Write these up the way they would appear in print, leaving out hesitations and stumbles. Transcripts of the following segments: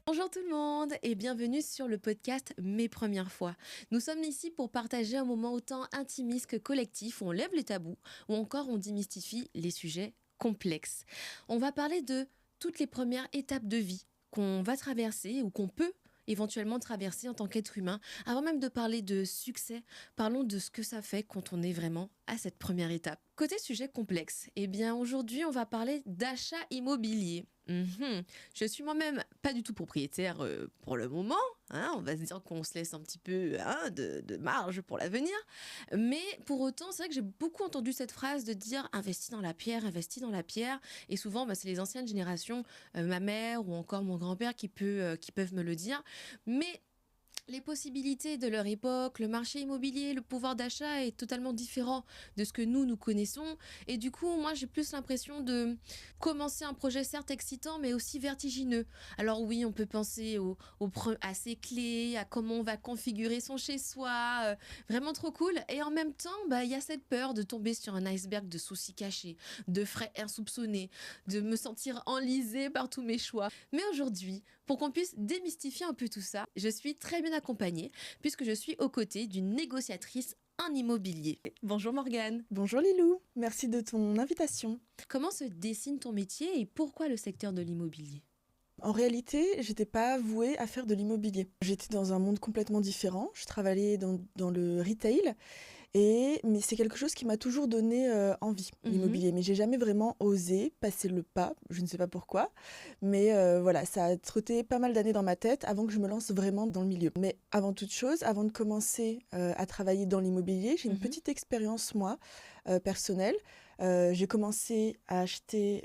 Bonjour tout le monde et bienvenue sur le podcast Mes premières fois. Nous sommes ici pour partager un moment autant intimiste que collectif où on lève les tabous ou encore on démystifie les sujets complexes. On va parler de toutes les premières étapes de vie qu'on va traverser ou qu'on peut éventuellement traverser en tant qu'être humain. Avant même de parler de succès, parlons de ce que ça fait quand on est vraiment à cette première étape. Côté sujet complexe, eh bien aujourd'hui on va parler d'achat immobilier. Je suis moi-même pas du tout propriétaire pour le moment, hein, on va se dire qu'on se laisse un petit peu de marge pour l'avenir, mais pour autant c'est vrai que j'ai beaucoup entendu cette phrase de dire investis dans la pierre, investis dans la pierre, et souvent c'est les anciennes générations, ma mère ou encore mon grand-père qui peuvent me le dire, mais les possibilités de leur époque, le marché immobilier, le pouvoir d'achat est totalement différent de ce que nous connaissons. Et du coup, moi, j'ai plus l'impression de commencer un projet certes excitant, mais aussi vertigineux. Alors oui, on peut penser à ses clés, à comment on va configurer son chez-soi. Vraiment trop cool. Et en même temps, il y a cette peur de tomber sur un iceberg de soucis cachés, de frais insoupçonnés, de me sentir enlisée par tous mes choix. Mais aujourd'hui, pour qu'on puisse démystifier un peu tout ça, je suis très bien accompagnée puisque je suis aux côtés d'une négociatrice en immobilier. Bonjour Morgane. Bonjour Lilou, merci de ton invitation. Comment se dessine ton métier et pourquoi le secteur de l'immobilier ? En réalité, j'étais pas vouée à faire de l'immobilier. J'étais dans un monde complètement différent. Je travaillais dans le retail, mais c'est quelque chose qui m'a toujours donné envie, l'immobilier. Mais j'ai jamais vraiment osé passer le pas, je ne sais pas pourquoi. Mais voilà, ça a trotté pas mal d'années dans ma tête avant que je me lance vraiment dans le milieu. Mais avant toute chose, avant de commencer à travailler dans l'immobilier, j'ai une petite expérience, moi, personnelle. J'ai commencé à acheter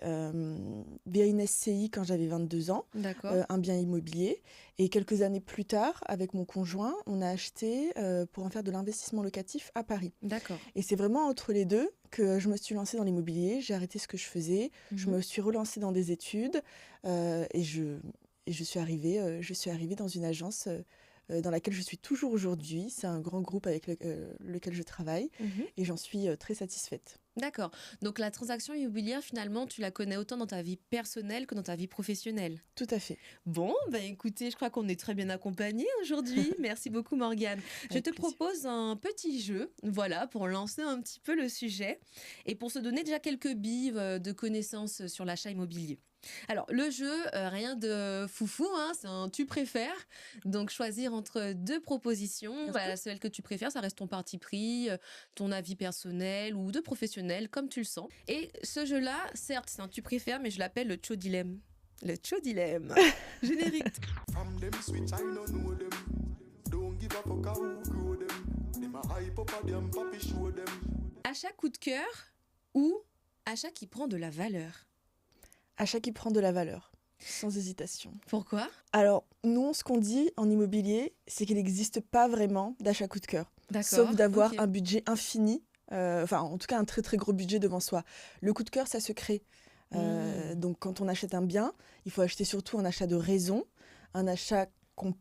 via une SCI quand j'avais 22 ans, un bien immobilier. Et quelques années plus tard, avec mon conjoint, on a acheté pour en faire de l'investissement locatif à Paris. D'accord. Et c'est vraiment entre les deux que je me suis lancée dans l'immobilier. J'ai arrêté ce que je faisais. Je me suis relancée dans des études et je suis arrivée dans une agence dans laquelle je suis toujours aujourd'hui. C'est un grand groupe avec lequel je travaille et j'en suis très satisfaite. D'accord. Donc la transaction immobilière, finalement, tu la connais autant dans ta vie personnelle que dans ta vie professionnelle. Tout à fait. Bon, écoutez, je crois qu'on est très bien accompagnés aujourd'hui. Merci beaucoup Morgane. Je te propose un petit jeu, voilà, pour lancer un petit peu le sujet et pour se donner déjà quelques billes de connaissances sur l'achat immobilier. Alors, le jeu, rien de foufou, hein, c'est un tu préfères. Donc, choisir entre deux propositions. Voilà, celle que tu préfères, ça reste ton parti pris, ton avis personnel ou de professionnel, comme tu le sens. Et ce jeu-là, certes, c'est un tu préfères, mais je l'appelle le Tcho-dilemme. Le Tcho-dilemme. Générique. Achat coup de cœur ou achat qui prend de la valeur? Achat qui prend de la valeur, sans hésitation. Pourquoi ? Alors, nous, ce qu'on dit en immobilier, c'est qu'il n'existe pas vraiment d'achat coup de cœur. Sauf d'avoir un budget infini, en tout cas un très très gros budget devant soi. Le coup de cœur, ça se crée. Donc quand on achète un bien, il faut acheter surtout un achat de raison, un achat où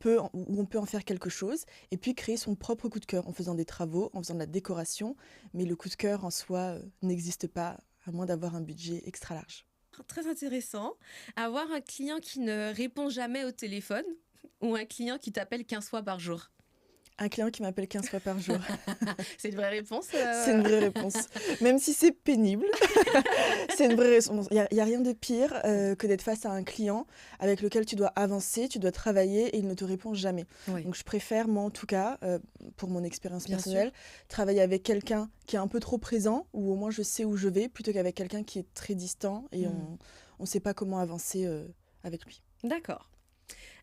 on peut en faire quelque chose, et puis créer son propre coup de cœur en faisant des travaux, en faisant de la décoration. Mais le coup de cœur en soi n'existe pas, à moins d'avoir un budget extra large. Très intéressant. Avoir un client qui ne répond jamais au téléphone ou un client qui t'appelle 15 fois par jour? Un client qui m'appelle 15 fois par jour. C'est une vraie réponse C'est une vraie réponse. Même si c'est pénible, c'est une vraie réponse. Il n'y a rien de pire que d'être face à un client avec lequel tu dois avancer, tu dois travailler et il ne te répond jamais. Oui. Donc je préfère, moi en tout cas, pour mon expérience personnelle, travailler avec quelqu'un qui est un peu trop présent, ou au moins je sais où je vais, plutôt qu'avec quelqu'un qui est très distant et on ne sait pas comment avancer avec lui. D'accord.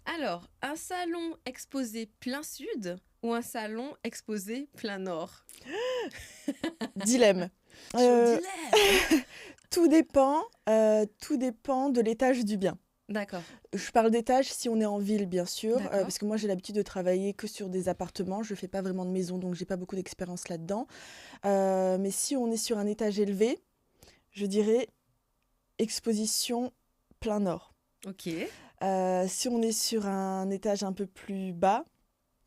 Alors, un salon exposé plein sud ou un salon exposé plein nord? Dilemme. Tout dépend de l'étage du bien. D'accord. Je parle d'étage si on est en ville, bien sûr, parce que moi j'ai l'habitude de travailler que sur des appartements. Je ne fais pas vraiment de maison, donc j'ai pas beaucoup d'expérience là-dedans. Mais si on est sur un étage élevé, je dirais exposition plein nord. Ok. Si on est sur un étage un peu plus bas,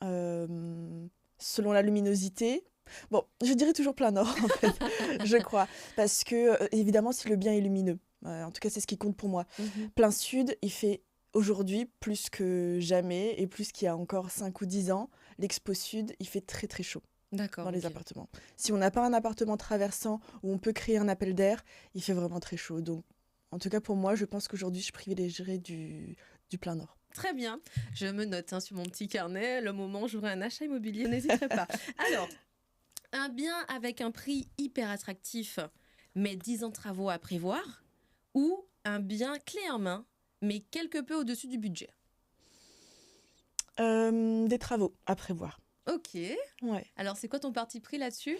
selon la luminosité, Bon, je dirais toujours plein nord, en fait, je crois. Parce que, évidemment, si le bien est lumineux, en tout cas, c'est ce qui compte pour moi. Mhm. Plein sud, il fait aujourd'hui plus que jamais, et plus qu'il y a encore 5 ou 10 ans. L'Expo Sud, il fait très très chaud D'accord, dans les ok. appartements. Si on n'a pas un appartement traversant où on peut créer un appel d'air, il fait vraiment très chaud. Donc, en tout cas, pour moi, je pense qu'aujourd'hui, je privilégierais du plein nord. Très bien. Je me note sur mon petit carnet le moment où j'aurai un achat immobilier. N'hésiterai pas. Alors, un bien avec un prix hyper attractif, mais 10 ans de travaux à prévoir, ou un bien clé en main, mais quelque peu au-dessus du budget. Des travaux à prévoir. Ok. Ouais. Alors, c'est quoi ton parti pris là-dessus?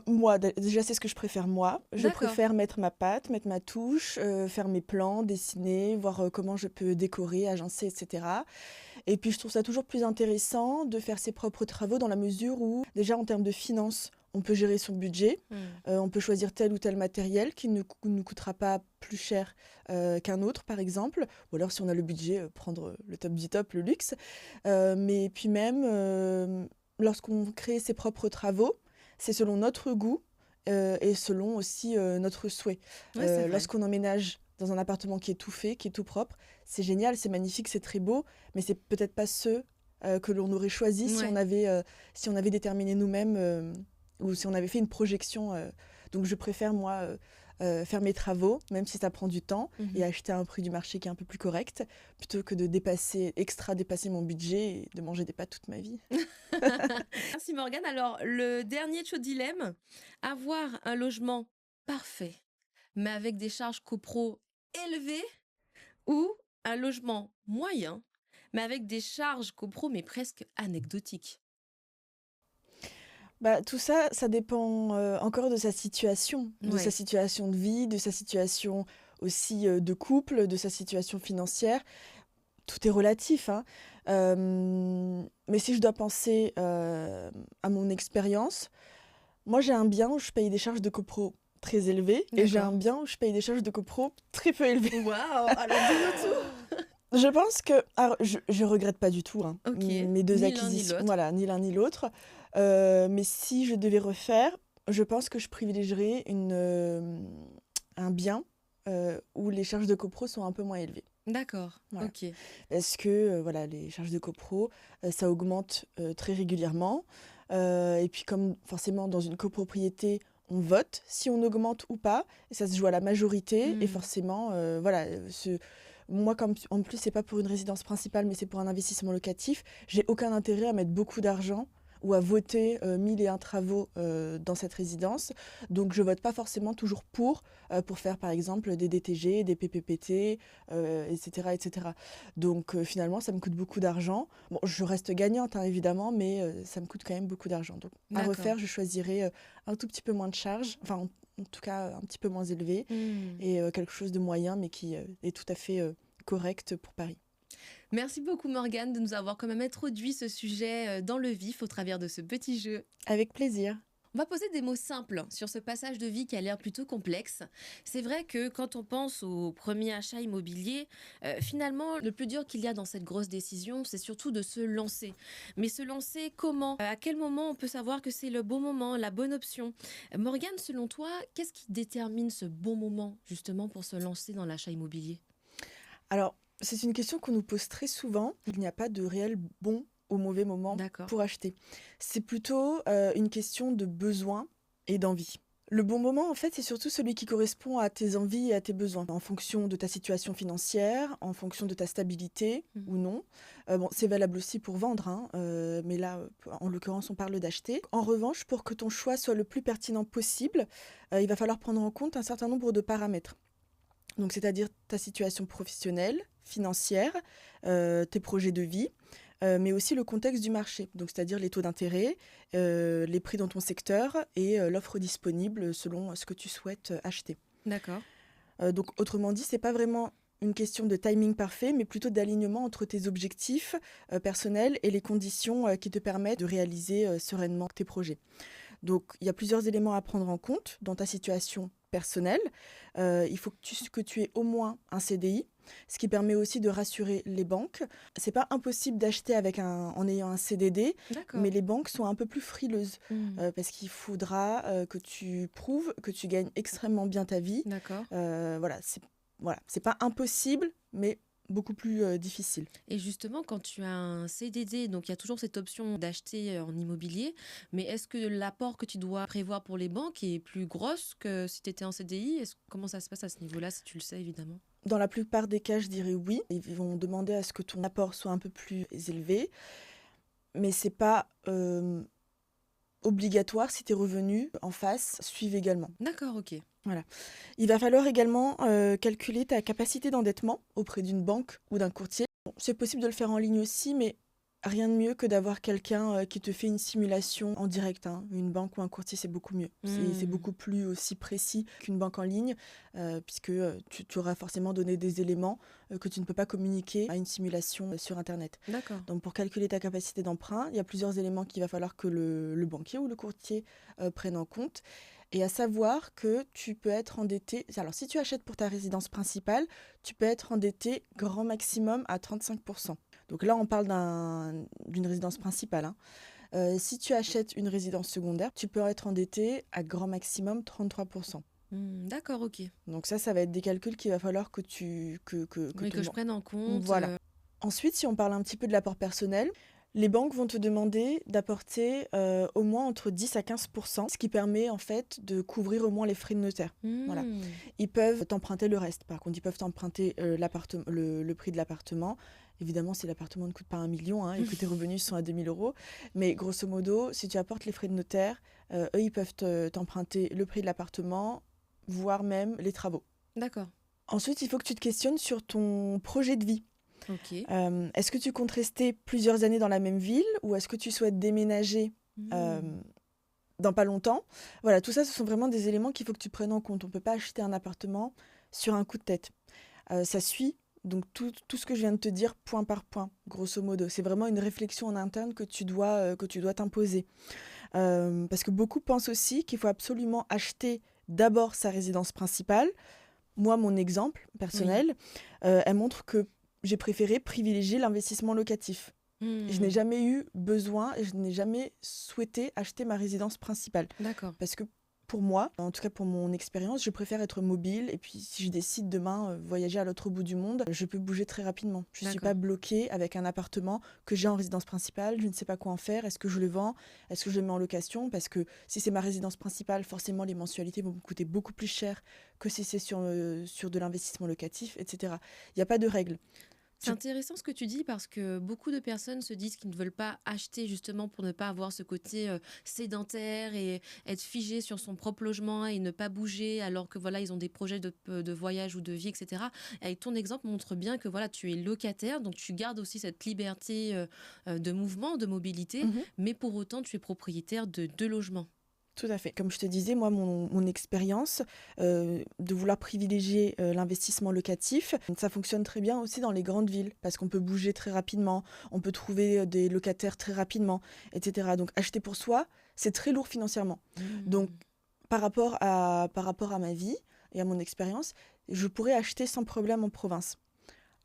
Moi, déjà, c'est ce que je préfère moi. Je D'accord. préfère mettre ma patte, mettre ma touche, faire mes plans, dessiner, voir comment je peux décorer, agencer, etc. Et puis, je trouve ça toujours plus intéressant de faire ses propres travaux dans la mesure où, déjà, en termes de finances, on peut gérer son budget. Hmm. On peut choisir tel ou tel matériel qui ne nous coûtera pas plus cher qu'un autre, par exemple. Ou alors, si on a le budget, prendre le top du top, le luxe. Mais puis même, lorsqu'on crée ses propres travaux, c'est selon notre goût et selon aussi notre souhait. Ouais, c'est vrai. Lorsqu'on emménage dans un appartement qui est tout fait, qui est tout propre, c'est génial, c'est magnifique, c'est très beau, mais c'est peut-être pas ceux que l'on aurait choisi Ouais. si on avait déterminé nous-mêmes ou si on avait fait une projection. Donc je préfère, moi, faire mes travaux, même si ça prend du temps, et Mhm. acheter à un prix du marché qui est un peu plus correct, plutôt que de dépasser mon budget et de manger des pâtes toute ma vie. Merci Morgane. Alors, le dernier chaud dilemme, avoir un logement parfait, mais avec des charges copro élevées, ou un logement moyen, mais avec des charges copro, mais presque anecdotiques. Bah, tout ça, ça dépend encore de sa Ouais. situation de vie, de sa situation aussi de couple, de sa situation financière. Tout est relatif, hein. Mais si je dois penser à mon expérience, moi j'ai un bien où je paye des charges de copro très élevées et j'ai un D'accord. bien où je paye des charges de copro très peu élevées. Waouh, alors dis-nous tout. Je pense que, alors, je regrette pas du tout hein, Ok, mes deux ni l'un ni acquisitions, l'autre. voilà, ni l'un ni l'autre. Mais si je devais refaire, je pense que je privilégierais un bien où les charges de copro sont un peu moins élevées. D'accord, Voilà. ok. Parce que voilà, les charges de copro, ça augmente très régulièrement. Et puis comme forcément dans une copropriété, on vote si on augmente ou pas. Et ça se joue à la majorité. Et Hmm. forcément, voilà, moi, comme en plus, c'est pas pour une résidence principale, mais c'est pour un investissement locatif, j'ai aucun intérêt à mettre beaucoup d'argent ou à voter 1001 travaux dans cette résidence. Donc je vote pas forcément toujours pour faire par exemple des DTG, des PPPT, etc., etc. Donc finalement, ça me coûte beaucoup d'argent. Bon, je reste gagnante hein, évidemment, mais ça me coûte quand même beaucoup d'argent. Donc à D'accord. refaire, je choisirais un tout petit peu moins de charges, enfin en tout cas un petit peu moins élevé, Hmm. et quelque chose de moyen, mais qui est tout à fait correct pour Paris. Merci beaucoup Morgane de nous avoir quand même introduit ce sujet dans le vif au travers de ce petit jeu. Avec plaisir. On va poser des mots simples sur ce passage de vie qui a l'air plutôt complexe. C'est vrai que quand on pense au premier achat immobilier, finalement, le plus dur qu'il y a dans cette grosse décision, c'est surtout de se lancer. Mais se lancer comment? À quel moment on peut savoir que c'est le bon moment, la bonne option? Morgane, selon toi, qu'est-ce qui détermine ce bon moment justement pour se lancer dans l'achat immobilier? Alors, c'est une question qu'on nous pose très souvent. Il n'y a pas de réel bon ou mauvais moment D'accord. pour acheter. C'est plutôt une question de besoin et d'envie. Le bon moment, en fait, c'est surtout celui qui correspond à tes envies et à tes besoins, en fonction de ta situation financière, en fonction de ta stabilité Mhm. ou non. Bon, c'est valable aussi pour vendre, hein, mais là, en l'occurrence, on parle d'acheter. En revanche, pour que ton choix soit le plus pertinent possible, il va falloir prendre en compte un certain nombre de paramètres. Donc, c'est-à-dire ta situation professionnelle, financière, tes projets de vie, mais aussi le contexte du marché. Donc, c'est-à-dire les taux d'intérêt, les prix dans ton secteur et l'offre disponible selon ce que tu souhaites acheter. D'accord. Donc, autrement dit, c'est pas vraiment une question de timing parfait, mais plutôt d'alignement entre tes objectifs personnels et les conditions qui te permettent de réaliser sereinement tes projets. Donc, il y a plusieurs éléments à prendre en compte dans ta situation personnelle. Il faut que tu aies au moins un CDI. ce qui permet aussi de rassurer les banques. C'est pas impossible d'acheter en ayant un CDD, D'accord. mais les banques sont un peu plus frileuses parce qu'il faudra que tu prouves que tu gagnes extrêmement bien ta vie. D'accord. C'est pas impossible, mais beaucoup plus difficile. Et justement, quand tu as un CDD, donc il y a toujours cette option d'acheter en immobilier, mais est-ce que l'apport que tu dois prévoir pour les banques est plus grosse que si tu étais en CDI? Comment ça se passe à ce niveau-là, si tu le sais, évidemment? Dans la plupart des cas, je dirais oui. Ils vont demander à ce que ton apport soit un peu plus élevé, mais c'est pas obligatoire si tes revenus en face suivent également. D'accord, ok. Voilà. Il va falloir également calculer ta capacité d'endettement auprès d'une banque ou d'un courtier. Bon, c'est possible de le faire en ligne aussi, mais rien de mieux que d'avoir quelqu'un qui te fait une simulation en direct, hein. Une banque ou un courtier, c'est beaucoup mieux. C'est beaucoup plus aussi précis qu'une banque en ligne, puisque tu auras forcément donné des éléments que tu ne peux pas communiquer à une simulation sur Internet. D'accord. Donc pour calculer ta capacité d'emprunt, il y a plusieurs éléments qu'il va falloir que le banquier ou le courtier prenne en compte. Et à savoir que tu peux être endetté. Alors, si tu achètes pour ta résidence principale, tu peux être endetté grand maximum à 35%. Donc là, on parle d'une résidence principale, hein. Si tu achètes une résidence secondaire, tu peux être endetté à grand maximum 33%. D'accord, ok. Donc ça va être des calculs qu'il va falloir que Je prenne en compte. Voilà. Ensuite, si on parle un petit peu de l'apport personnel, les banques vont te demander d'apporter au moins entre 10 à 15%, ce qui permet en fait de couvrir au moins les frais de notaire. Voilà. Ils peuvent t'emprunter le reste. Par contre, ils peuvent t'emprunter le prix de l'appartement. Évidemment, si l'appartement ne coûte pas 1 million et que tes revenus sont à 2 000 euros. Mais grosso modo, si tu apportes les frais de notaire, eux, ils peuvent t'emprunter le prix de l'appartement, voire même les travaux. D'accord. Ensuite, il faut que tu te questionnes sur ton projet de vie. Ok. Est-ce que tu comptes rester plusieurs années dans la même ville ou est-ce que tu souhaites déménager dans pas longtemps? Voilà, tout ça, ce sont vraiment des éléments qu'il faut que tu prennes en compte. On ne peut pas acheter un appartement sur un coup de tête. Ça suit donc tout ce que je viens de te dire point par point, grosso modo. C'est vraiment une réflexion en interne que tu dois t'imposer. Parce que beaucoup pensent aussi qu'il faut absolument acheter d'abord sa résidence principale. Moi, mon exemple personnel, elle montre que j'ai préféré privilégier l'investissement locatif. Je n'ai jamais eu besoin et je n'ai jamais souhaité acheter ma résidence principale. D'accord. Parce que pour moi, en tout cas pour mon expérience, je préfère être mobile. Et puis si je décide demain voyager à l'autre bout du monde, je peux bouger très rapidement. Je ne suis pas bloquée avec un appartement que j'ai en résidence principale. Je ne sais pas quoi en faire. Est-ce que je le vends? Est-ce que je le mets en location? Parce que si c'est ma résidence principale, forcément les mensualités vont me coûter beaucoup plus cher que si c'est sur de l'investissement locatif, etc. Il n'y a pas de règle. C'est intéressant ce que tu dis parce que beaucoup de personnes se disent qu'ils ne veulent pas acheter justement pour ne pas avoir ce côté sédentaire et être figé sur son propre logement et ne pas bouger alors que voilà ils ont des projets de voyage ou de vie, etc. Et ton exemple montre bien que voilà tu es locataire, donc tu gardes aussi cette liberté de mouvement, de mobilité, mais pour autant tu es propriétaire de 2 logements. Tout à fait. Comme je te disais, moi, mon expérience de vouloir privilégier l'investissement locatif, ça fonctionne très bien aussi dans les grandes villes parce qu'on peut bouger très rapidement, on peut trouver des locataires très rapidement, etc. Donc, acheter pour soi, c'est très lourd financièrement. Donc, par rapport à ma vie et à mon expérience, je pourrais acheter sans problème en province.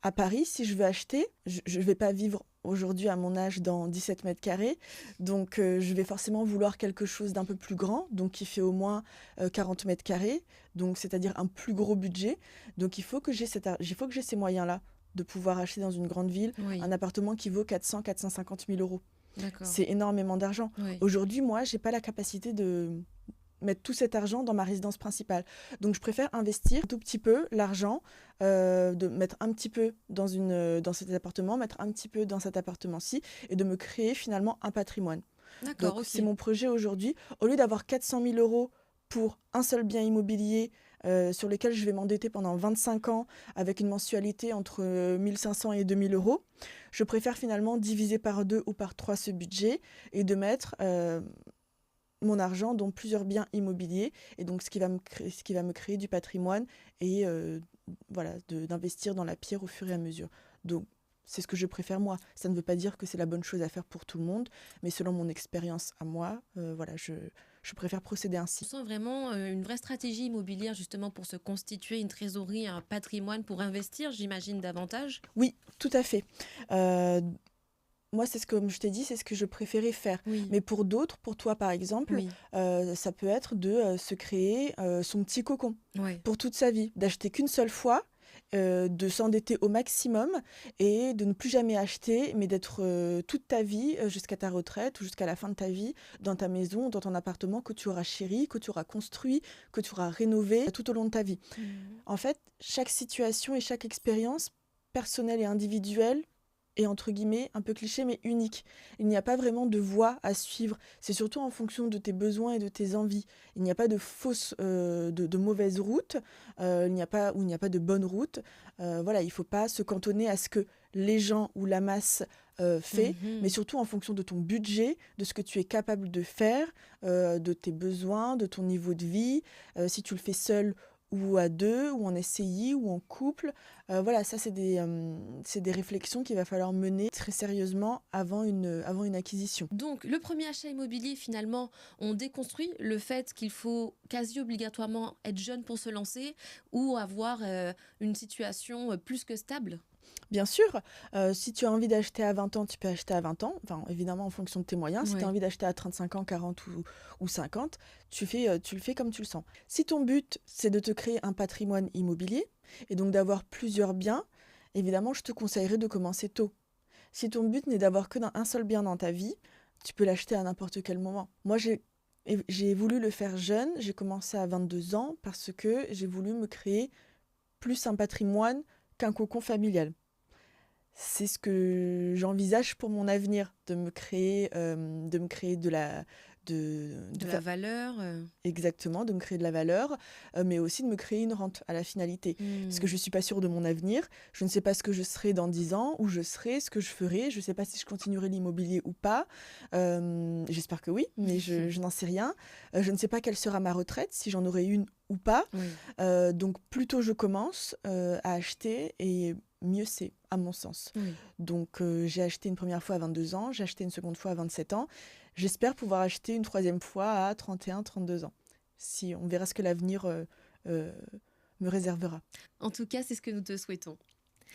À Paris, si je veux acheter, je ne vais pas vivre aujourd'hui à mon âge dans 17 mètres carrés. Donc, je vais forcément vouloir quelque chose d'un peu plus grand, donc qui fait au moins 40 mètres carrés, donc c'est-à-dire un plus gros budget. Donc, il faut que j'ai ces moyens-là de pouvoir acheter dans une grande ville un appartement qui vaut 450 000 euros. D'accord. C'est énormément d'argent. Oui. Aujourd'hui, moi, je n'ai pas la capacité de mettre tout cet argent dans ma résidence principale. Donc, je préfère investir un tout petit peu l'argent, de mettre un petit peu dans cet appartement, mettre un petit peu dans cet appartement-ci et de me créer finalement un patrimoine. D'accord, donc, c'est mon projet aujourd'hui. Au lieu d'avoir 400 000 euros pour un seul bien immobilier sur lequel je vais m'endetter pendant 25 ans avec une mensualité entre 1 500 et 2 000 euros, je préfère finalement diviser par 2 ou par 3 ce budget et de mettre mon argent dans plusieurs biens immobiliers et donc ce qui va me créer du patrimoine et d'investir dans la pierre au fur et à mesure. Donc C'est ce que je préfère moi. Ça ne veut pas dire que c'est la bonne chose à faire pour tout le monde, mais selon mon expérience à moi, voilà, je préfère procéder ainsi. On sent vraiment une vraie stratégie immobilière justement pour se constituer une trésorerie, un patrimoine pour investir, j'imagine davantage. Oui, tout à fait. Euh, Moi, c'est ce que, comme je t'ai dit, c'est ce que je préférais faire. Oui, Mais pour d'autres, pour toi par exemple, oui, ça peut être de se créer son petit cocon ouais. pour toute sa vie, d'acheter qu'une seule fois, de s'endetter au maximum et de ne plus jamais acheter, mais d'être toute ta vie jusqu'à ta retraite ou jusqu'à la fin de ta vie dans ta maison, dans ton appartement que tu auras chéri, que tu auras construit, que tu auras rénové tout au long de ta vie. Mhm. En fait, chaque situation et chaque expérience personnelle et individuelle est entre guillemets un peu cliché mais unique. Il n'y a pas vraiment de voie à suivre. C'est surtout en fonction de tes besoins et de tes envies. Il n'y a pas de fausse, de mauvaise route. Il n'y a pas de bonne route. Voilà, il ne faut pas se cantonner à ce que les gens ou la masse fait, mais Mhm. surtout en fonction de ton budget, de ce que tu es capable de faire, de tes besoins, de ton niveau de vie. Si tu le fais seul ou à deux, ou en SCI, ou en couple. Voilà, ça, c'est des réflexions qu'il va falloir mener très sérieusement avant une acquisition. Donc, le premier achat immobilier, finalement, on déconstruit le fait qu'il faut quasi obligatoirement être jeune pour se lancer ou avoir une situation plus que stable. Bien sûr, si tu as envie d'acheter à 20 ans, tu peux acheter à 20 ans, enfin, évidemment en fonction de tes moyens. Si tu as Ouais. envie d'acheter à 35 ans, 40 ou 50, tu le fais comme tu le sens. Si ton but, c'est de te créer un patrimoine immobilier et donc d'avoir plusieurs biens, évidemment, je te conseillerais de commencer tôt. Si ton but n'est d'avoir que un seul bien dans ta vie, tu peux l'acheter à n'importe quel moment. Moi, j'ai voulu le faire jeune, j'ai commencé à 22 ans parce que j'ai voulu me créer plus un patrimoine qu'un cocon familial. C'est ce que j'envisage pour mon avenir, de me créer De de la faire valeur. exactement, de me créer de la valeur, mais aussi de me créer une rente à la finalité. Parce que je ne suis pas sûre de mon avenir, je ne sais pas ce que je serai dans 10 ans, où je serai, ce que je ferai, je ne sais pas si je continuerai l'immobilier ou pas. J'espère que oui, mais je n'en sais rien. Je ne sais pas quelle sera ma retraite, si j'en aurai une ou pas. Oui. Donc plus tôt je commence à acheter et mieux c'est, à mon sens. Oui. Donc j'ai acheté une première fois à 22 ans, j'ai acheté une seconde fois à 27 ans. J'espère pouvoir acheter une troisième fois à 31, 32 ans. Si on verra ce que l'avenir euh, me réservera. En tout cas, c'est ce que nous te souhaitons.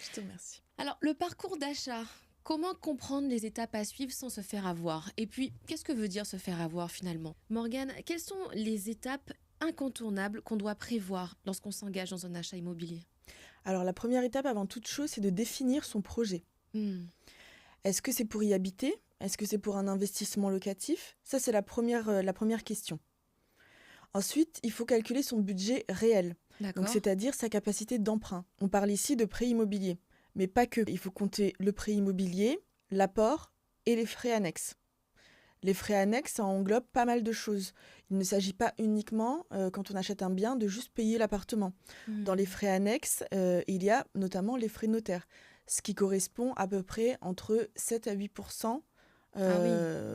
Je te remercie. Alors, le parcours d'achat. Comment comprendre les étapes à suivre sans se faire avoir? Et puis, qu'est-ce que veut dire se faire avoir finalement? Morgane, quelles sont les étapes incontournables qu'on doit prévoir lorsqu'on s'engage dans un achat immobilier? Alors la première étape avant toute chose, c'est de définir son projet. Hmm. Est-ce que c'est pour y habiter? Est-ce que c'est pour un investissement locatif? Ça, c'est la première question. Ensuite, il faut calculer son budget réel, donc D'accord. c'est-à-dire sa capacité d'emprunt. On parle ici de prêt immobilier, mais pas que. Il faut compter le prêt immobilier, l'apport et les frais annexes. Les frais annexes, ça englobe pas mal de choses. Il ne s'agit pas uniquement, quand on achète un bien, de juste payer l'appartement. Dans les Hmm. frais annexes, il y a notamment les frais notaires, ce qui correspond à peu près entre 7 à 8 Ah oui,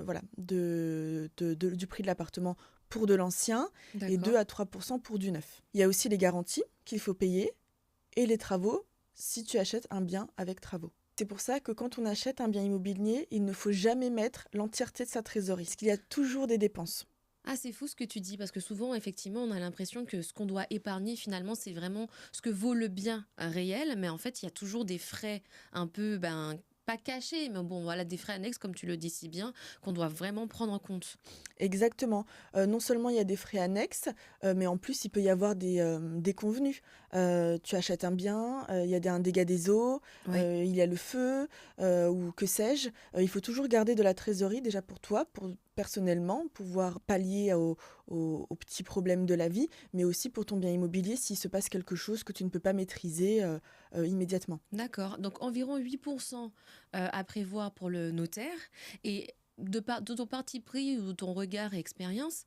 voilà, du prix de l'appartement pour de l'ancien et 2 d'accord. à 3 pour du neuf. Il y a aussi les garanties qu'il faut payer et les travaux si tu achètes un bien avec travaux. C'est pour ça que quand on achète un bien immobilier, il ne faut jamais mettre l'entièreté de sa trésorerie, parce qu'il y a toujours des dépenses. Ah, c'est fou ce que tu dis, parce que souvent, effectivement, on a l'impression que ce qu'on doit épargner, finalement, c'est vraiment ce que vaut le bien réel, mais en fait, il y a toujours des frais un peu, ben, pas cachés, mais bon, voilà, des frais annexes, comme tu le dis si bien, qu'on doit vraiment prendre en compte. Exactement. Non seulement il y a des frais annexes, mais en plus il peut y avoir des convenus. Tu achètes un bien, il y a un dégât des eaux, Oui, il y a le feu, ou que sais-je. Il faut toujours garder de la trésorerie déjà pour toi, pour personnellement, pouvoir pallier aux petits problèmes de la vie, mais aussi pour ton bien immobilier s'il se passe quelque chose que tu ne peux pas maîtriser immédiatement. d'accord. Donc, environ 8% à prévoir pour le notaire. Et de ton parti pris ou ton regard et expérience,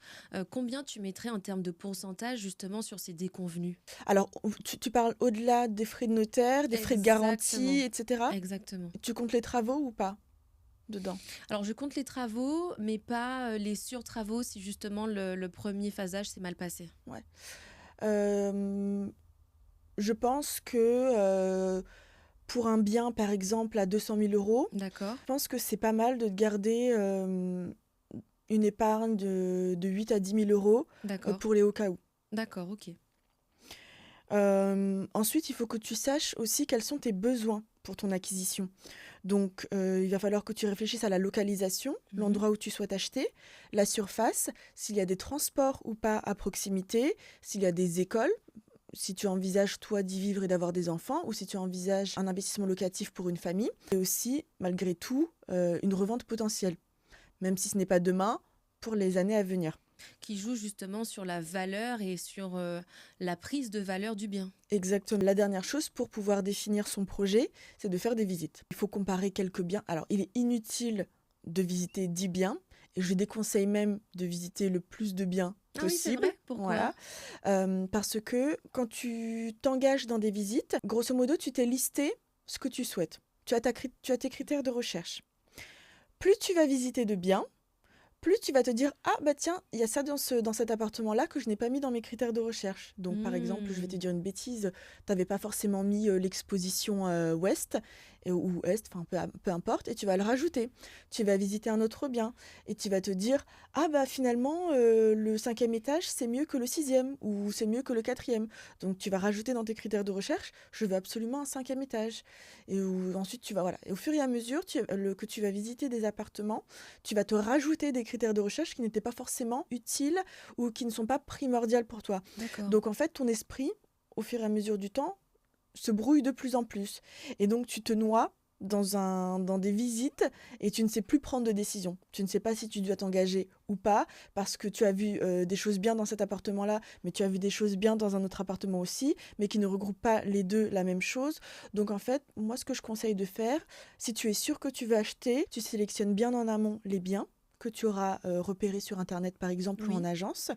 combien tu mettrais en termes de pourcentage justement sur ces déconvenus? Alors, tu parles au-delà des frais de notaire, des frais de garantie, Exactement, etc. exactement. Tu comptes les travaux ou pas dedans? Alors, je compte les travaux, mais pas les sur-travaux si justement le premier phasage s'est mal passé. Ouais. Euh, je pense que Pour un bien, par exemple, à 200 000 euros, D'accord, je pense que c'est pas mal de garder une épargne de 8 à 10 000 euros d'accord, pour les au cas où. d'accord, ok. Ensuite, il faut que tu saches aussi quels sont tes besoins pour ton acquisition. Donc, il va falloir que tu réfléchisses à la localisation, Mhm. l'endroit où tu souhaites acheter, la surface, s'il y a des transports ou pas à proximité, s'il y a des écoles, si tu envisages toi d'y vivre et d'avoir des enfants, ou si tu envisages un investissement locatif pour une famille, et aussi, malgré tout, une revente potentielle, même si ce n'est pas demain, pour les années à venir. Qui joue justement sur la valeur et sur la prise de valeur du bien. Exactement. La dernière chose pour pouvoir définir son projet, c'est de faire des visites. Il faut comparer quelques biens. Alors, il est inutile de visiter 10 biens, et je déconseille même de visiter le plus de biens Ah oui, c'est possible. vrai? Pourquoi? Voilà. Parce que quand tu t'engages dans des visites, grosso modo, tu t'es listé ce que tu souhaites. Tu as tes critères de recherche. Plus tu vas visiter de biens, plus tu vas te dire, ah bah tiens, il y a ça dans cet appartement-là que je n'ai pas mis dans mes critères de recherche. Donc par exemple, je vais te Hmm. dire une bêtise, tu n'avais pas forcément mis l'exposition ouest ou est, enfin peu importe, et tu vas le rajouter. Tu vas visiter un autre bien et tu vas te dire, ah bah finalement, le cinquième étage, c'est mieux que le sixième ou c'est mieux que le quatrième. Donc tu vas rajouter dans tes critères de recherche, je veux absolument un cinquième étage. Ensuite, tu vas, voilà. Et au fur et à mesure que tu vas visiter des appartements, tu vas te rajouter des critères de recherche qui n'étaient pas forcément utiles ou qui ne sont pas primordiales pour toi. D'accord. Donc en fait, ton esprit, au fur et à mesure du temps, se brouille de plus en plus. Et donc tu te noies dans des visites et tu ne sais plus prendre de décision. Tu ne sais pas si tu dois t'engager ou pas parce que tu as vu des choses bien dans cet appartement-là, mais tu as vu des choses bien dans un autre appartement aussi, mais qui ne regroupent pas les deux la même chose. Donc en fait, moi ce que je conseille de faire, si tu es sûr que tu veux acheter, tu sélectionnes bien en amont les biens que tu auras repérés sur Internet par exemple ou en Oui. agence.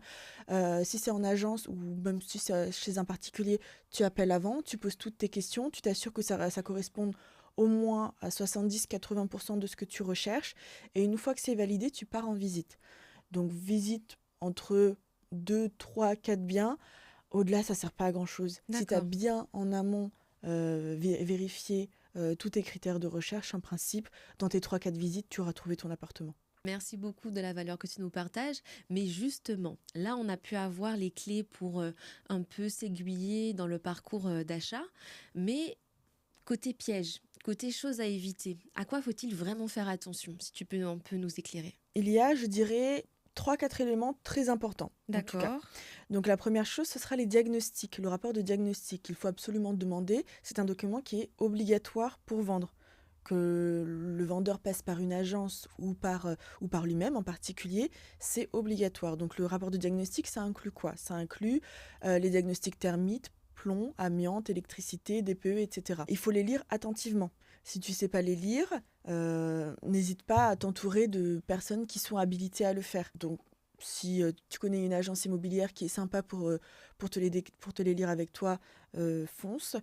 Si c'est en agence ou même si c'est chez un particulier, tu appelles avant, tu poses toutes tes questions, tu t'assures que ça corresponde au moins à 70-80% de ce que tu recherches. Et une fois que c'est validé, tu pars en visite. Donc visite entre 2, 3, 4 biens. Au-delà, ça ne sert pas à grand-chose. Si tu as D'accord. bien en amont vérifié tous tes critères de recherche, en principe, dans tes 3-4 visites, tu auras trouvé ton appartement. Merci beaucoup de la valeur que tu nous partages. Mais justement, là, on a pu avoir les clés pour un peu s'aiguiller dans le parcours d'achat. Mais côté piège, côté chose à éviter, à quoi faut-il vraiment faire attention? Si tu peux un peu nous éclairer. Il y a, je dirais, 3-4 éléments très importants, en tout cas. D'accord. Donc la première chose, ce sera les diagnostics, le rapport de diagnostic qu'il faut absolument demander. C'est un document qui est obligatoire pour vendre. Que le vendeur passe par une agence ou par lui-même en particulier, c'est obligatoire. Donc le rapport de diagnostic, ça inclut quoi? Ça inclut les diagnostics thermiques, plomb, amiante, électricité, DPE, etc. Il faut les lire attentivement. Si tu ne sais pas les lire, n'hésite pas à t'entourer de personnes qui sont habilitées à le faire. Donc si tu connais une agence immobilière qui est sympa pour te les lire avec toi, fonce.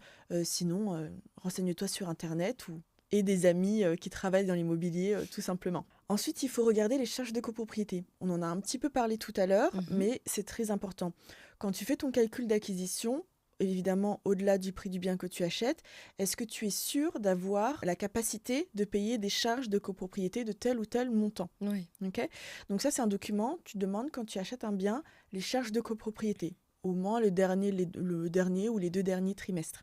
Sinon, renseigne-toi sur Internet et des amis qui travaillent dans l'immobilier, tout simplement. Ensuite, il faut regarder les charges de copropriété. On en a un petit peu parlé tout à l'heure, Mhm. mais c'est très important. Quand tu fais ton calcul d'acquisition, évidemment, au-delà du prix du bien que tu achètes, est-ce que tu es sûr d'avoir la capacité de payer des charges de copropriété de tel ou tel montant? Oui. Ok. Donc ça, c'est un document, tu demandes quand tu achètes un bien, les charges de copropriété, au moins le dernier ou les 2 derniers trimestres.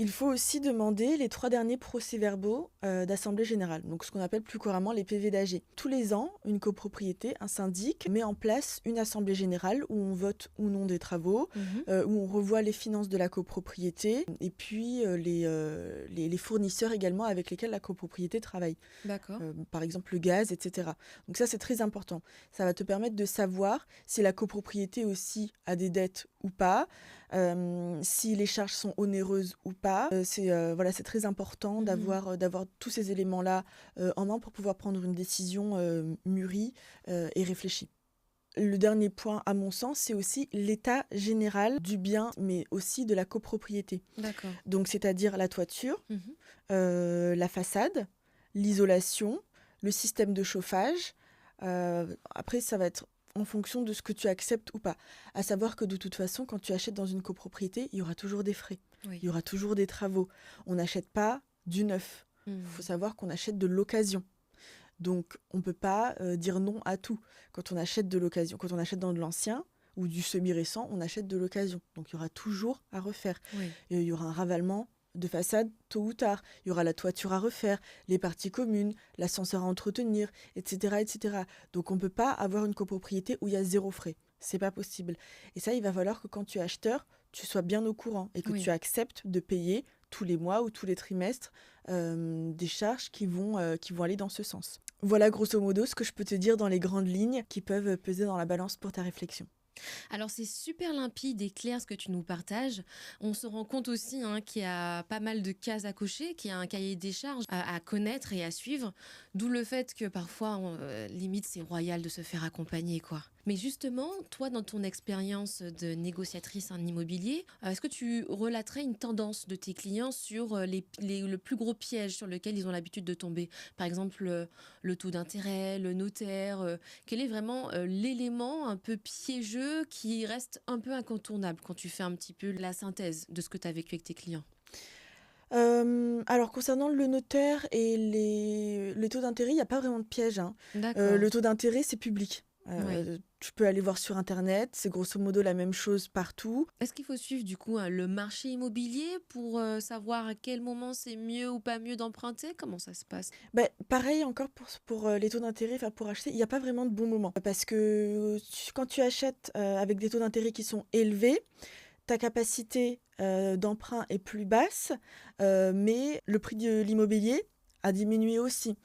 Il faut aussi demander les 3 derniers procès-verbaux d'assemblée générale, donc ce qu'on appelle plus couramment les PV d'AG. Tous les ans, une copropriété, un syndic, met en place une assemblée générale où on vote ou non des travaux, Mhm. où on revoit les finances de la copropriété et puis les fournisseurs également avec lesquels la copropriété travaille. D'accord. Par exemple le gaz, etc. Donc ça, c'est très important. Ça va te permettre de savoir si la copropriété aussi a des dettes ou pas, si les charges sont onéreuses ou pas. C'est très important Mhm. d'avoir tous ces éléments-là en main pour pouvoir prendre une décision mûrie et réfléchie. Le dernier point, à mon sens, c'est aussi l'état général du bien, mais aussi de la copropriété. D'accord. Donc, c'est-à-dire la toiture, Mhm. la façade, l'isolation, le système de chauffage. Après, ça va être en fonction de ce que tu acceptes ou pas. À savoir que de toute façon, quand tu achètes dans une copropriété, il y aura toujours des frais. Oui. Il y aura toujours des travaux. On n'achète pas du neuf. Il Mhm. faut savoir qu'on achète de l'occasion. Donc, on ne peut pas dire non à tout. Quand on achète de l'occasion, quand on achète dans de l'ancien ou du semi-récent, on achète de l'occasion. Donc, il y aura toujours à refaire. Oui. Et il y aura un ravalement de façade tôt ou tard. Il y aura la toiture à refaire, les parties communes, l'ascenseur à entretenir, etc., etc. Donc, on ne peut pas avoir une copropriété où il y a zéro frais. C'est pas possible. Et ça, il va falloir que quand tu es acheteur, tu sois bien au courant et que Oui. tu acceptes de payer tous les mois ou tous les trimestres des charges qui vont aller dans ce sens. Voilà grosso modo ce que je peux te dire dans les grandes lignes qui peuvent peser dans la balance pour ta réflexion. Alors c'est super limpide et clair ce que tu nous partages. On se rend compte aussi qu'il y a pas mal de cases à cocher, qu'il y a un cahier des charges à connaître et à suivre, d'où le fait que parfois, limite, c'est royal de se faire accompagner, quoi. Mais justement, toi, dans ton expérience de négociatrice en immobilier, est-ce que tu relaterais une tendance de tes clients sur le plus gros piège sur lequel ils ont l'habitude de tomber? Par exemple, le taux d'intérêt, le notaire, quel est vraiment l'élément un peu piégeux qui reste un peu incontournable quand tu fais un petit peu la synthèse de ce que tu as vécu avec tes clients? Alors concernant le notaire et les taux d'intérêt, il n'y a pas vraiment de piège, hein. D'accord. Le taux d'intérêt, c'est public. Ouais. Tu peux aller voir sur Internet, c'est grosso modo la même chose partout. Est-ce qu'il faut suivre du coup le marché immobilier pour savoir à quel moment c'est mieux ou pas mieux d'emprunter? Comment ça se passe? Ben, pareil encore pour les taux d'intérêt, enfin pour acheter, il n'y a pas vraiment de bon moment. Parce que quand tu achètes avec des taux d'intérêt qui sont élevés, ta capacité d'emprunt est plus basse, mais le prix de l'immobilier a diminué aussi.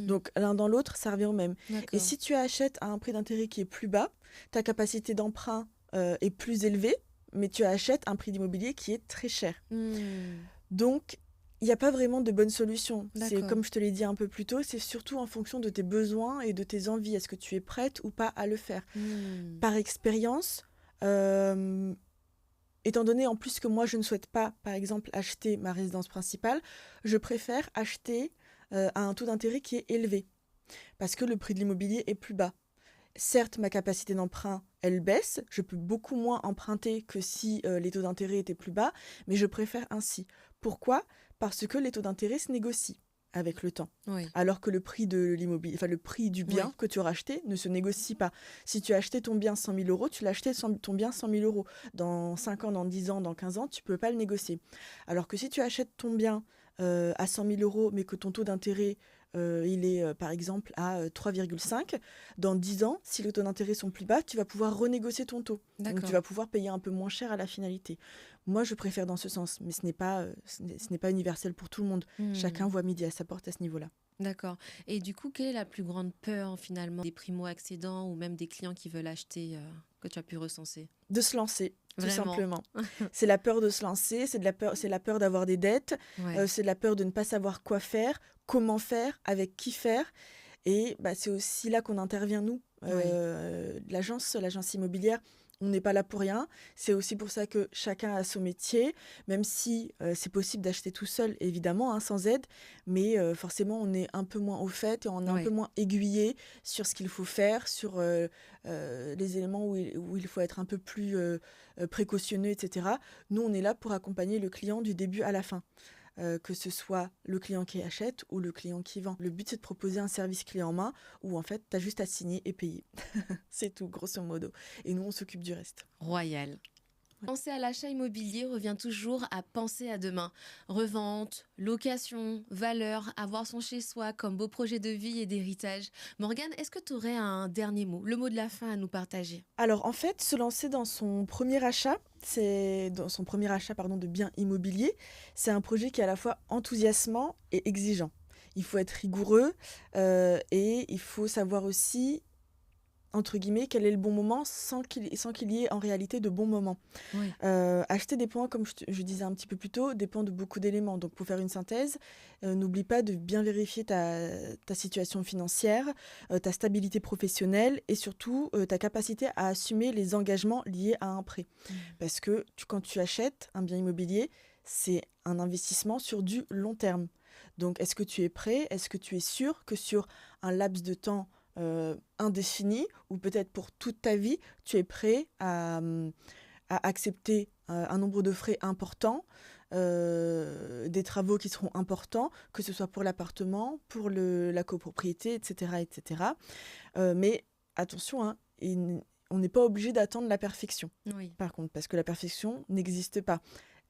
Donc l'un dans l'autre, ça revient au même. Et D'accord. si tu achètes à un prix d'intérêt qui est plus bas, ta capacité d'emprunt est plus élevée, mais tu achètes un prix d'immobilier qui est très cher. Hmm. Donc, il n'y a pas vraiment de bonne solution. C'est D'accord. comme je te l'ai dit un peu plus tôt, c'est surtout en fonction de tes besoins et de tes envies. Est-ce que tu es prête ou pas à le faire? Hmm. Par expérience, euh, étant donné en plus que moi je ne souhaite pas, par exemple, acheter ma résidence principale, je préfère acheter à un taux d'intérêt qui est élevé, parce que le prix de l'immobilier est plus bas. Certes, ma capacité d'emprunt, elle baisse, je peux beaucoup moins emprunter que si les taux d'intérêt étaient plus bas, mais je préfère ainsi. Pourquoi? Parce que les taux d'intérêt se négocient avec le temps. Oui. Alors que le prix de l'immobilier, enfin le prix du bien Oui. que tu auras acheté ne se négocie pas. Si tu as acheté ton bien 100 000 euros, tu l'as acheté ton bien 100 000 euros. Dans 5 ans, dans 10 ans, dans 15 ans, tu ne peux pas le négocier. Alors que si tu achètes ton bien à 100 000 euros, mais que ton taux d'intérêt, il est par exemple à 3,5, dans 10 ans, si les taux d'intérêt sont plus bas, tu vas pouvoir renégocier ton taux. Donc D'accord. tu vas pouvoir payer un peu moins cher à la finalité. Moi, je préfère dans ce sens, mais ce n'est pas universel pour tout le monde. Hmm. Chacun voit midi à sa porte à ce niveau-là. D'accord. Et du coup, quelle est la plus grande peur finalement des primo-accédants ou même des clients qui veulent acheter que tu as pu recenser? De se lancer, tout Vraiment? simplement. C'est la peur de se lancer, c'est la peur d'avoir des dettes, Ouais. c'est de la peur de ne pas savoir quoi faire, comment faire, avec qui faire. Et c'est aussi là qu'on intervient, nous. L'agence immobilière, on n'est pas là pour rien. C'est aussi pour ça que chacun a son métier, même si c'est possible d'acheter tout seul, évidemment, hein, sans aide. Mais forcément, on est un peu moins au fait et on est un peu moins aiguillé sur ce qu'il faut faire, sur les éléments où il faut être un peu plus précautionneux, etc. Nous, on est là pour accompagner le client du début à la fin. Que ce soit le client qui achète ou le client qui vend. Le but, c'est de proposer un service clé en main où, en fait, tu as juste à signer et payer. C'est tout, grosso modo. Et nous, on s'occupe du reste. Royal. Penser à l'achat immobilier revient toujours à penser à demain. Revente, location, valeur, avoir son chez-soi comme beau projet de vie et d'héritage. Morgane, est-ce que tu aurais un dernier mot, le mot de la fin à nous partager? Alors, en fait, se lancer dans son premier achat, de biens immobiliers, c'est un projet qui est à la fois enthousiasmant et exigeant. Il faut être rigoureux et il faut savoir aussi, entre guillemets, quel est le bon moment sans qu'il y ait en réalité de bons moments. Oui. Acheter dépend, comme je disais un petit peu plus tôt, dépend de beaucoup d'éléments. Donc pour faire une synthèse, n'oublie pas de bien vérifier ta situation financière, ta stabilité professionnelle et surtout ta capacité à assumer les engagements liés à un prêt. Parce que quand tu achètes un bien immobilier, c'est un investissement sur du long terme. Donc est-ce que tu es prêt? Est-ce que tu es sûr que sur un laps de temps indéfini ou peut-être pour toute ta vie, tu es prêt à accepter un nombre de frais important des travaux qui seront importants, que ce soit pour l'appartement, pour la copropriété, etc. etc. Mais attention, hein, on n'est pas obligé d'attendre la perfection, Oui. par contre, parce que la perfection n'existe pas.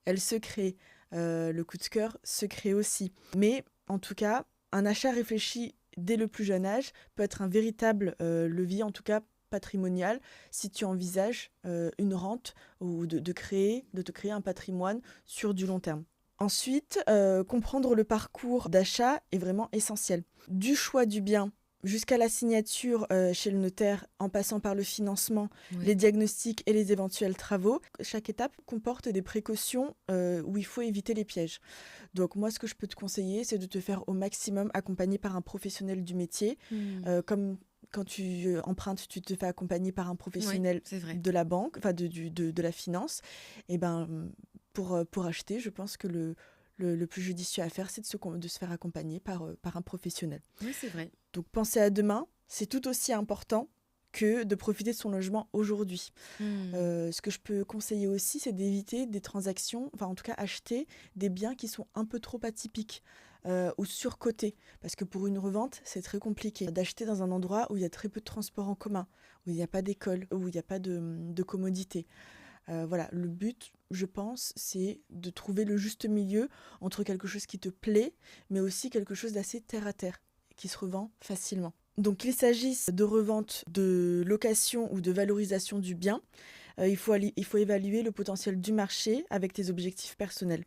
Elle se crée, le coup de cœur se crée aussi. Mais en tout cas, un achat réfléchi dès le plus jeune âge peut être un véritable levier, en tout cas patrimonial, si tu envisages une rente ou de te créer un patrimoine sur du long terme. Ensuite, comprendre le parcours d'achat est vraiment essentiel. Du choix du bien jusqu'à la signature chez le notaire, en passant par le financement, Ouais. les diagnostics et les éventuels travaux, chaque étape comporte des précautions où il faut éviter les pièges. Donc moi, ce que je peux te conseiller, c'est de te faire au maximum accompagner par un professionnel du métier. Comme quand tu empruntes, tu te fais accompagner par un professionnel Oui, c'est vrai. de la banque, enfin de la finance. Et ben, pour acheter, je pense que le plus judicieux à faire, c'est de se faire accompagner par un professionnel. Oui, c'est vrai. Donc penser à demain, c'est tout aussi important que de profiter de son logement aujourd'hui. Ce que je peux conseiller aussi, c'est d'éviter des transactions, enfin en tout cas acheter des biens qui sont un peu trop atypiques ou surcotés. Parce que pour une revente, c'est très compliqué d'acheter dans un endroit où il y a très peu de transports en commun, où il n'y a pas d'école, où il n'y a pas de commodité. Voilà, le but, je pense, c'est de trouver le juste milieu entre quelque chose qui te plaît, mais aussi quelque chose d'assez terre-à-terre, qui se revend facilement. Donc qu'il s'agisse de revente, de location ou de valorisation du bien, il faut évaluer le potentiel du marché avec tes objectifs personnels.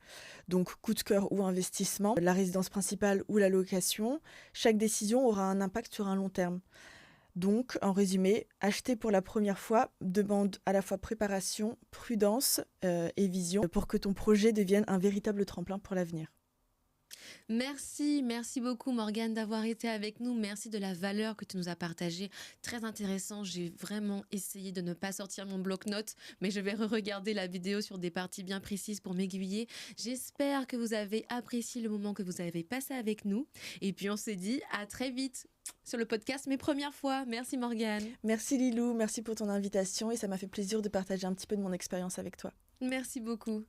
Donc coup de cœur ou investissement, la résidence principale ou la location, chaque décision aura un impact sur un long terme. Donc, en résumé, acheter pour la première fois demande à la fois préparation, prudence et vision pour que ton projet devienne un véritable tremplin pour l'avenir. Merci beaucoup Morgane d'avoir été avec nous. Merci de la valeur que tu nous as partagée. Très intéressant. J'ai vraiment essayé de ne pas sortir mon bloc-notes, mais je vais re-regarder la vidéo sur des parties bien précises pour m'aiguiller. J'espère que vous avez apprécié le moment que vous avez passé avec nous. Et puis on se dit à très vite sur le podcast Mes Premières Fois. Merci Morgane. Merci Lilou, merci pour ton invitation et ça m'a fait plaisir de partager un petit peu de mon expérience avec toi. Merci beaucoup.